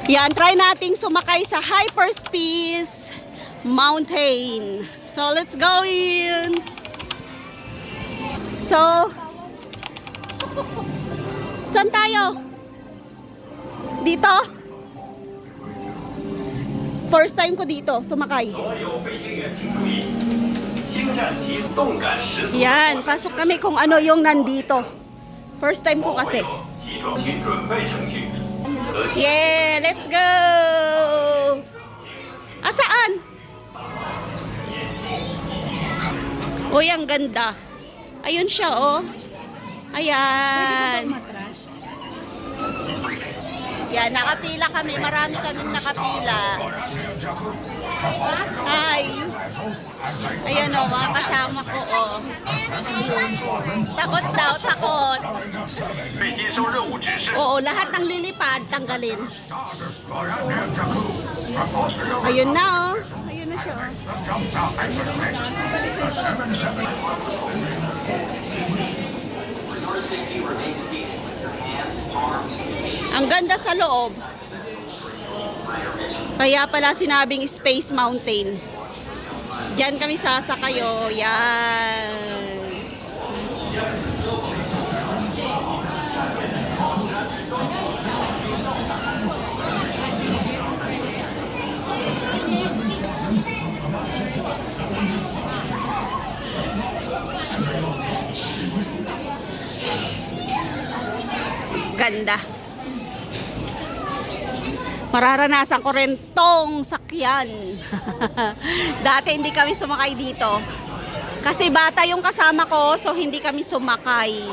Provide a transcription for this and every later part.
Yan, try nating sumakay sa Hyperspace Mountain. So, let's go in. So, saan tayo? Dito? First time ko dito, sumakay. Yan, pasok kami kung ano yung nandito. First time ko kasi. Yeah, let's go! Saan? Uy, ang ganda. Ayun siya, oh. Ayan. Yan, nakapila kami. Marami kaming nakapila. Hi. Ayan, oh, mga kasama ko, oh. Takot daw, takot. Oo, lahat ng lilipad, tanggalin. Ayun na, oh. Ayun na siya, oh. Ang ganda sa loob. Kaya pala sinabing Space Mountain. Diyan kami sasakayo. Yan. Ganda. Mararanasan ko rin tong sakyan. Dati hindi kami sumakay dito. Kasi bata yung kasama ko, so hindi kami sumakay.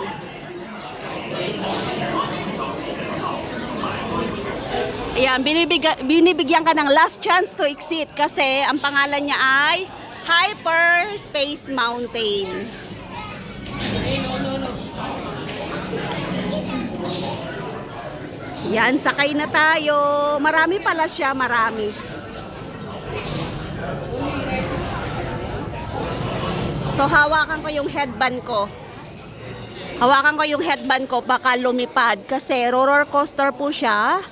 Ayan, binibigyan ka ng last chance to exit kasi ang pangalan niya ay Hyperspace Mountain. Yan, sakay na tayo. Marami pala siya, marami. So, hawakan ko yung headband ko. Hawakan ko yung headband ko, baka lumipad. Kasi roller coaster po siya.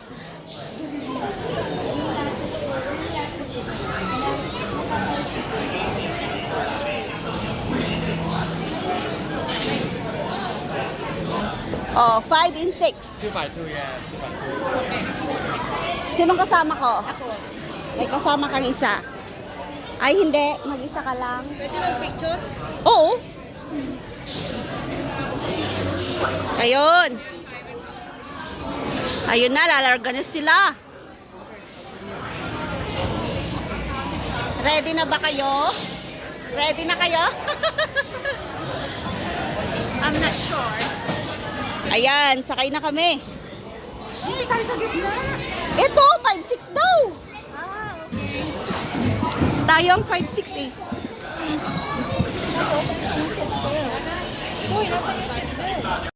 Oh, 5 and 6. 420 yeah, 420. Sinong kasama ko? Ako. May kasama kang isa. Ay, hindi. Mag-isa ka lang. Pwede mag-picture? Oo. Ayun. Ayun na, lalarga na sila. Ready na ba kayo? Ready na kayo? I'm not sure. Ayan, sakay na kami. Hindi tayo sa gitna. Ito, 5-6 daw. Ah, okay. Tayo ang 5-6 eh. Uy, nasa yung seat belt.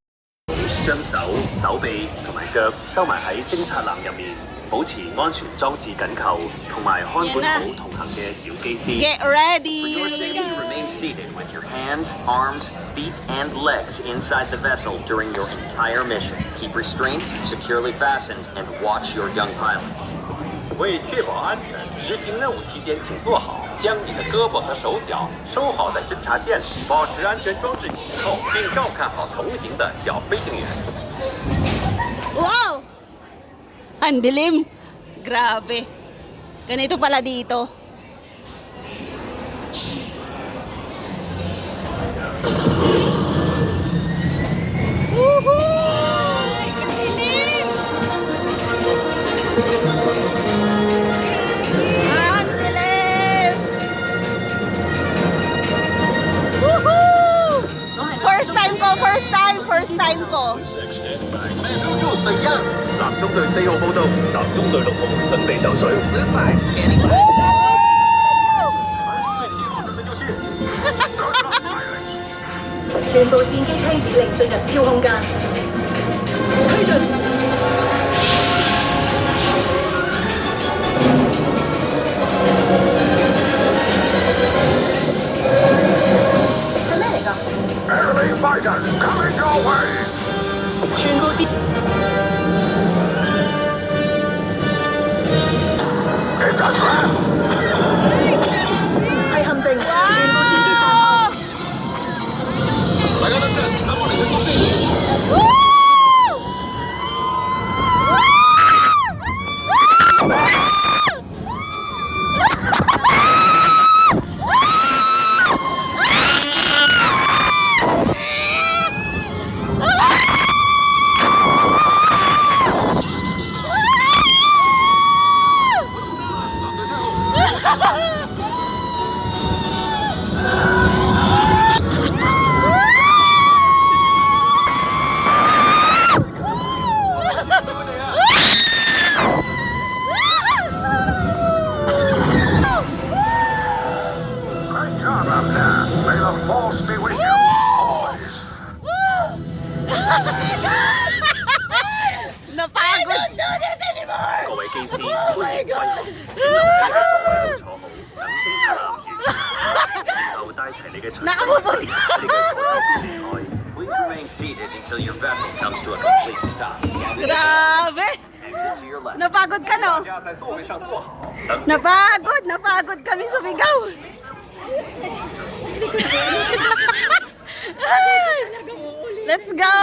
將手、手臂同埋腳收埋喺偵察籃入面，保持安全裝置緊扣，同埋看管好同行嘅小機師。 Get For your ready. safety, remain seated with your hands, arms, feet, and legs inside the vessel during your entire mission. Keep restraints securely fastened and watch your young pilots. 为确保安全，执行任务期间请坐好，将你的胳膊和手脚收好在侦察线里，保持安全装置紧扣，并照看好同行的小飞行员。 Wow! Ang dilim. Grabe. Ganito pala dito. Woohoo! Ang dilim! Ang dilim! Woohoo! First time ko, first time ko. 入水一，男中隊4號報道，男中隊6號準備就緒。全部戰機聽指令進入超空間。推進。係咩嚟㗎？ Enemy fighters coming your way！ 全部戰。係陷阱，全部自己散開。大家等陣，等我嚟進攻先。Great job out there. May the force be with you, boys. Napagod. 各位機師，歡迎歸航。坐好，等升級然後帶齊你嘅隨身物品，你嘅離開。Please remain seated until your vessel comes to a complete stop. Grabe. Exit to your left. Napagod ka, no? 大家在座位上坐好。 Napagod kami sumigaw. Let's go.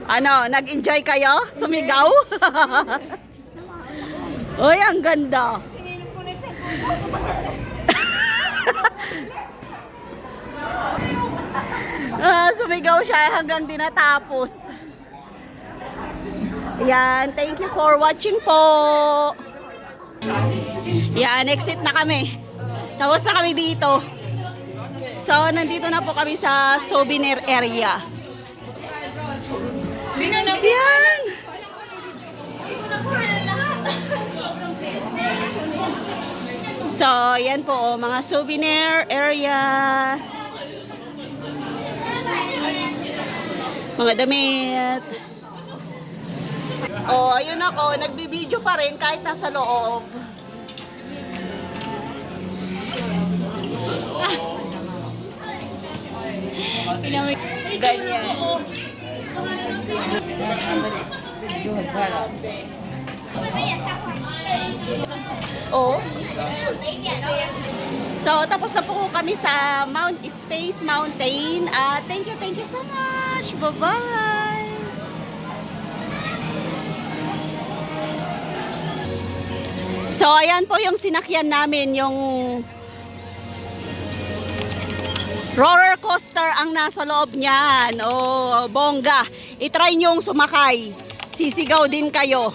Ano, nag-enjoy kayo? Sumigaw? Uy, ang ganda. Sumigaw siya hanggang dinatapos. Yan, thank you for watching po. Yan, exit na kami. Tapos na kami dito. So, nandito na po kami sa souvenir area. Yan! So, yan po, oh, mga souvenir area. Mga damit. Oh, ayun ako, nagbibideo pa rin kahit nasa loob. Ganyan. Oh. So, tapos na po kami sa Mount Space Mountain. Thank you so much. Bye-bye. So, ayan po yung sinakyan namin, yung roller coaster ang nasa loob niyan. Oh, bongga. I-try nyong sumakay. Sisigaw din kayo.